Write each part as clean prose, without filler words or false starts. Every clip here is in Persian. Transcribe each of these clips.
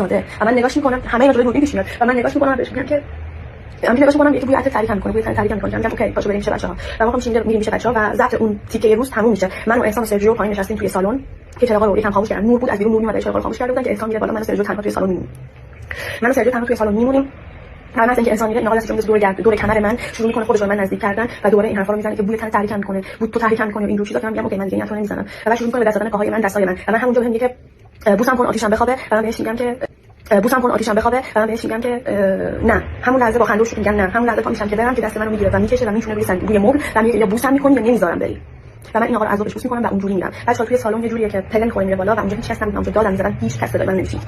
ایستاده و من نگاش میکنم همه اینا جلوی دوربین پیش میاد و من نگاش میکنم بهش میگم که نگاش میکنم یکی بوی عطر تحریک میکنه بوی تحریک میکنه میگم اوکی پاشو بریم میشه بچه‌ها و ما میشیم میریم میشه بچه‌ها و ضبط اون تیکه روز تموم میشه. من و احسان و سرجیو پایین نشستیم توی سالن که چراغا رو یکم خاموش کردن، نور بود از بیرون نور میومد، چراغا رو خاموش کرده بودن که احسان میره بالا، من و سرجیو تنها توی سالن میمونیم. من و سرجیو تنها توی سالن میمونیم. هر اینکه انسان میره این آقا دستش میذاره دور کمر من، شروع میکنه خودش رو من نزدیک کردن و دوباره این حرفا رو میزنه که بوی تن تحریک میکنه، بود تو تحریک میکنه این جور چیزا که من میگم اوکی من دیگه این حرفا نمیزنم و بعد شروع میکنه به دست دادن پاهای من دستای من و من همونجا بهم میگه که بوسم کن آتیشم بخوابه و من بهش میگم که بوسم کن آتیشم بخوابه و من بهش میگم که نه. همون لحظه با خنده میگم نه. همون لحظه پا میشم که برم که دست منو میگیره و میکشه و میچونه روی مبل و میگه یا بوسم میکنی یا نمیذارم بری و من این آقا رو عذابش بوس میکنم و اونجوری میرم. بچه‌ها توی سالن یه جوریه که پله میخوره میره بالا و اونجا هیچ کس نبود، اونجا دادم می‌زدن، هیچ کس صدای من نمیشید.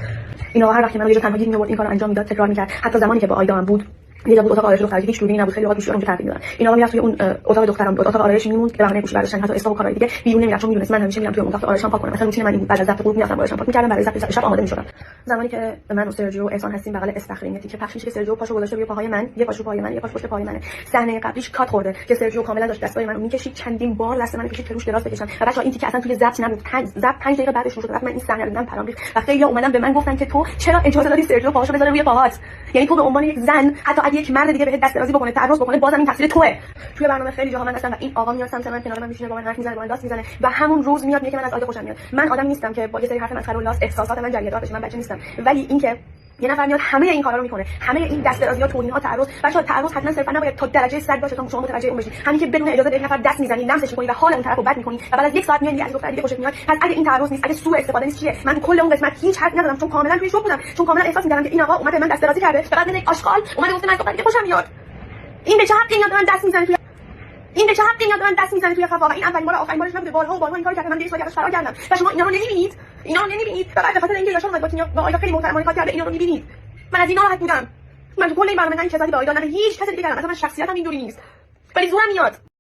این آقا هر وقت منو یه جا تنها گیر می‌آورد این کارو انجام میداد، تکرار می‌کرد. حتی زمانی که با آیدا هم بود یه جا بود اتاق آرایش دختری هیچ دوربینی نبود، خیلی وقت گوشی اونجا ترتیب دادن. این آقا میرفت توی اون اتاق دخترم بود، اتاق آرایش میموند که بهانه گوشی برداشتن حتی استاپ و کارهای دیگه بیرون نمیرفت چون میدونست من همیشه میرم توی اون اتاق آرایشم پاک کنم. مثلا روتین من این بود بعد از ضبط غروب میرفتم آرایشم پاک می‌کردم، برای ضبط شب آماده می‌شدم. زمانی که من و سرجیو احسان هستیم بغل استخرین که پخش میشه که سرجیو پاشو گذاشته روی پاهای من، یه پاشو پای من، یه پاش پشت پای منه. صحنه قبلیش کات خورده که سرجیو کاملا داشت دستای منو می‌کشید، چندین بار دست منو کشید که روش دراز بکشم و بچه‌ها این تیکه اصلا توی ضبط نبود. ضبط 5 دقیقه بعدش شروع شد. من این صحنه رو دیدم پرام ریخت و خیلی‌ها اومدن به من گفتن که تو چرا اجازه دادی سرجیو پاهاشو بذاره روی پاهات؟ یعنی تو به عنوان یک زن حتی اگه یک مرد دیگه بهت دست درازی بکنه، تعرض بکنه، بازم این تقصیر توئه. توی برنامه خیلی جاها من هستم و این آقا میاد سمت من، کنار من میشینه، با من حرف میزنه، با من لاس میزنه و همون روز میاد میگه که من از آیدا خوشم میاد. من آدمی نیستم که با یه سری حرف مسخره و لاس احساسات من جریان دار بشه، من بچه نیستم. ولی اینکه یه نفر میاد همه این کارا رو میکنه، همه این دست درازی‌ها، توهین‌ها، تعرض، بچه‌ها تعرض حتما صرفا نباید تا درجه 100 باشه تا شما متوجه اون بشید. همین که بدون اجازه به یک نفر دست میزنی، لمسش می‌کنی و حال اون طرفو بد می‌کنی و بعد از یک ساعت میای از دختر دیگه خوشت میاد. پس اگه این تعرض نیست، اگه سوء استفاده نیست چیه؟ من کل اون قسمت هیچ حرفی ندادم چون کاملا توی شوک بودم، چون کاملا احساس می‌کردم که این آقا اومده من دست درازی کرده، فقط یک آشغال اومده گفته من دختر دیگه خوشم میاد. این به چه حقی میاد من دست میزنه توی دست میزنه توی خفا و این اولین بار آخرین بارش نبوده، بارها و بارها این کارو کردم، من دیگه سوالش فرار کردم و شما اینا رو نمی‌بینید و بعد به خاطر اینکه یاشار اومد با آیدا خیلی محترمانه کار کرده اینا رو می‌بینید. من از اینا راحت بودم. من تو کل این برنامه نه هیچ چیزی به آیدا نه هیچ کس دیگه کردم، اصلا من شخصیتم اینجوری نیست ولی زورم میاد.